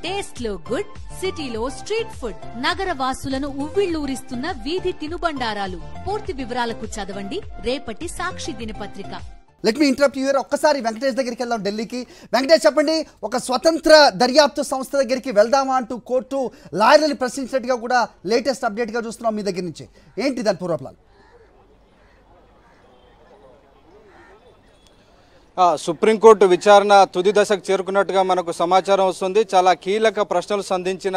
Taste లో good, సిటీలో street food, నగర వాసులను ఉవ్విళ్లూరిస్తున్న వీధి తినుబండారాలు. పూర్తి వివరాలకు చదవండి రేపటి సాక్షి దినపత్రిక. Let me interrupt you. ఒక్కసారి వెంకటేష్ దగ్గరికి వెళ్దాం, ఢిల్లీకి. వెంకటేష్, చెప్పండి, ఒక స్వతంత్ర దర్యాప్తు సంస్థ దగ్గరికి వెళ్దామా అంటూ కోర్టు లాయర్ని ప్రశ్నించినట్టుగా కూడా లేటెస్ట్ అప్డేట్గా చూస్తున్నాం మీ దగ్గర నుంచి. ఏంటి దాని పూర్వప్లాన్? సుప్రీంకోర్టు విచారణ తుది దశకు చేరుకున్నట్టుగా మనకు సమాచారం వస్తుంది. చాలా కీలక ప్రశ్నలు సంధించిన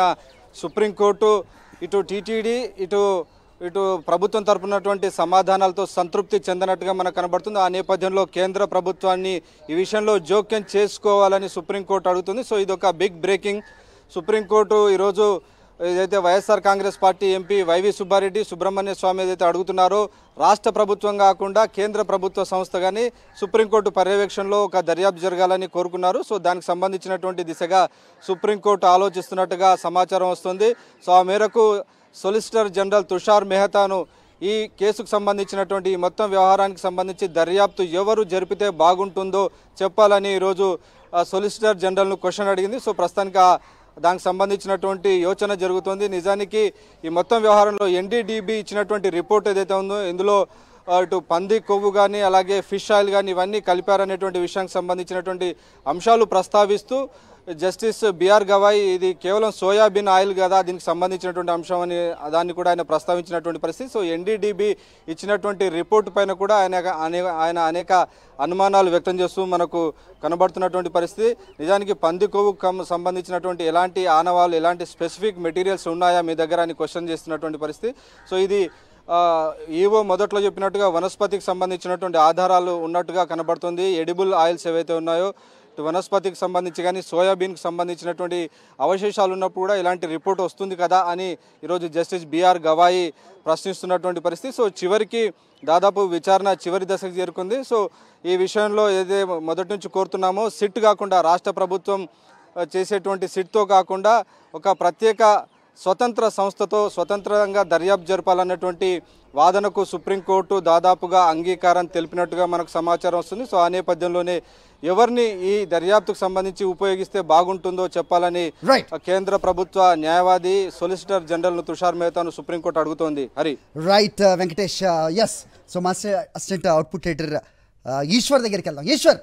సుప్రీంకోర్టు ఇటు టీటీడీ ఇటు ప్రభుత్వం తరపునటువంటి సమాధానాలతో సంతృప్తి చెందినట్టుగా మనకు కనబడుతుంది. ఆ నేపథ్యంలో కేంద్ర ప్రభుత్వాన్ని ఈ విషయంలో జోక్యం చేసుకోవాలని సుప్రీంకోర్టు అడుగుతుంది. సో ఇది ఒక బిగ్ బ్రేకింగ్. సుప్రీంకోర్టు ఈరోజు ఏదైతే వైఎస్ఆర్ కాంగ్రెస్ పార్టీ ఎంపీ వైవి సుబ్బారెడ్డి, సుబ్రహ్మణ్య స్వామి ఏదైతే అడుగుతున్నారో రాష్ట్ర ప్రభుత్వం కాకుండా కేంద్ర ప్రభుత్వ సంస్థ కానీ సుప్రీంకోర్టు పర్యవేక్షణలో ఒక దర్యాప్తు జరగాలని కోరుకున్నారు. సో దానికి సంబంధించినటువంటి దిశగా సుప్రీంకోర్టు ఆలోచిస్తున్నట్టుగా సమాచారం వస్తుంది. సో ఆ మేరకు సొలిసిటర్ జనరల్ తుషార్ మెహతాను ఈ కేసుకు సంబంధించినటువంటి ఈ మొత్తం వ్యవహారానికి సంబంధించి దర్యాప్తు ఎవరు జరిపితే బాగుంటుందో చెప్పాలని ఈరోజు సొలిసిటర్ జనరల్ను క్వశ్చన్ అడిగింది. సో ప్రస్తుతానికి దానికి సంబంధించినటువంటి యోచన జరుగుతుంది. నిజానికి ఈ మొత్తం వ్యవహారంలో ఎన్డీడీబీ ఇచ్చినటువంటి రిపోర్ట్ ఏదైతే ఉందో ఇందులో ఇటు పంది కొవ్వు కానీ అలాగే ఫిష్ ఆయిల్ కానీ ఇవన్నీ కలిపారనేటువంటి విషయానికి సంబంధించినటువంటి అంశాలు ప్రస్తావిస్తూ జస్టిస్ బిఆర్ గవాయ్ ఇది కేవలం సోయాబీన్ ఆయిల్ కదా దీనికి సంబంధించినటువంటి అంశం అని దాన్ని కూడా ఆయన ప్రస్తావించినటువంటి పరిస్థితి. సో ఎన్డీడీబీ ఇచ్చినటువంటి రిపోర్టు పైన కూడా ఆయన అనేక అనుమానాలు వ్యక్తం చేస్తూ మనకు కనబడుతున్నటువంటి పరిస్థితి. నిజానికి పంది కొవ్వుకు సంబంధించినటువంటి ఎలాంటి ఆనవాళ్ళు ఎలాంటి స్పెసిఫిక్ మెటీరియల్స్ ఉన్నాయా మీ దగ్గర అని క్వశ్చన్ చేస్తున్నటువంటి పరిస్థితి. సో ఇది ఈవో మొదట్లో చెప్పినట్టుగా వనస్పతికి సంబంధించినటువంటి ఆధారాలు ఉన్నట్టుగా కనబడుతుంది. ఎడిబుల్ ఆయిల్స్ ఏవైతే ఉన్నాయో వనస్పతికి సంబంధించి కానీ సోయాబీన్కి సంబంధించినటువంటి అవశేషాలు ఉన్నప్పుడు కూడా ఇలాంటి రిపోర్ట్ వస్తుంది కదా అని ఈరోజు జస్టిస్ బిఆర్ గవాయి ప్రశ్నిస్తున్నటువంటి పరిస్థితి. సో చివరికి దాదాపు విచారణ చివరి దశకు చేరుకుంది. సో ఈ విషయంలో ఏదైతే మొదటి నుంచి కోరుతున్నామో సిట్ కాకుండా రాష్ట్ర ప్రభుత్వం చేసేటువంటి సిట్తో కాకుండా ఒక ప్రత్యేక స్వతంత్ర సంస్థతో స్వతంత్రంగా దర్యాప్తు జరపాలన్నటువంటి వాదనకు సుప్రీంకోర్టు దాదాపుగా అంగీకారం తెలిపినట్టుగా మనకు సమాచారం వస్తుంది. సో ఆ నేపథ్యంలోనే ఎవరిని ఈ దర్యాప్తుకు సంబంధించి ఉపయోగిస్తే బాగుంటుందో చెప్పాలని కేంద్ర ప్రభుత్వ న్యాయవాది సొలిసిటర్ జనరల్ తుషార్ మెహతాను సుప్రీంకోర్టు అడుగుతోంది. Hari right Venkatesh. Yes, so master assistant output editor Eshwar దగ్గరికి వెళ్దాం. ఈశ్వర్,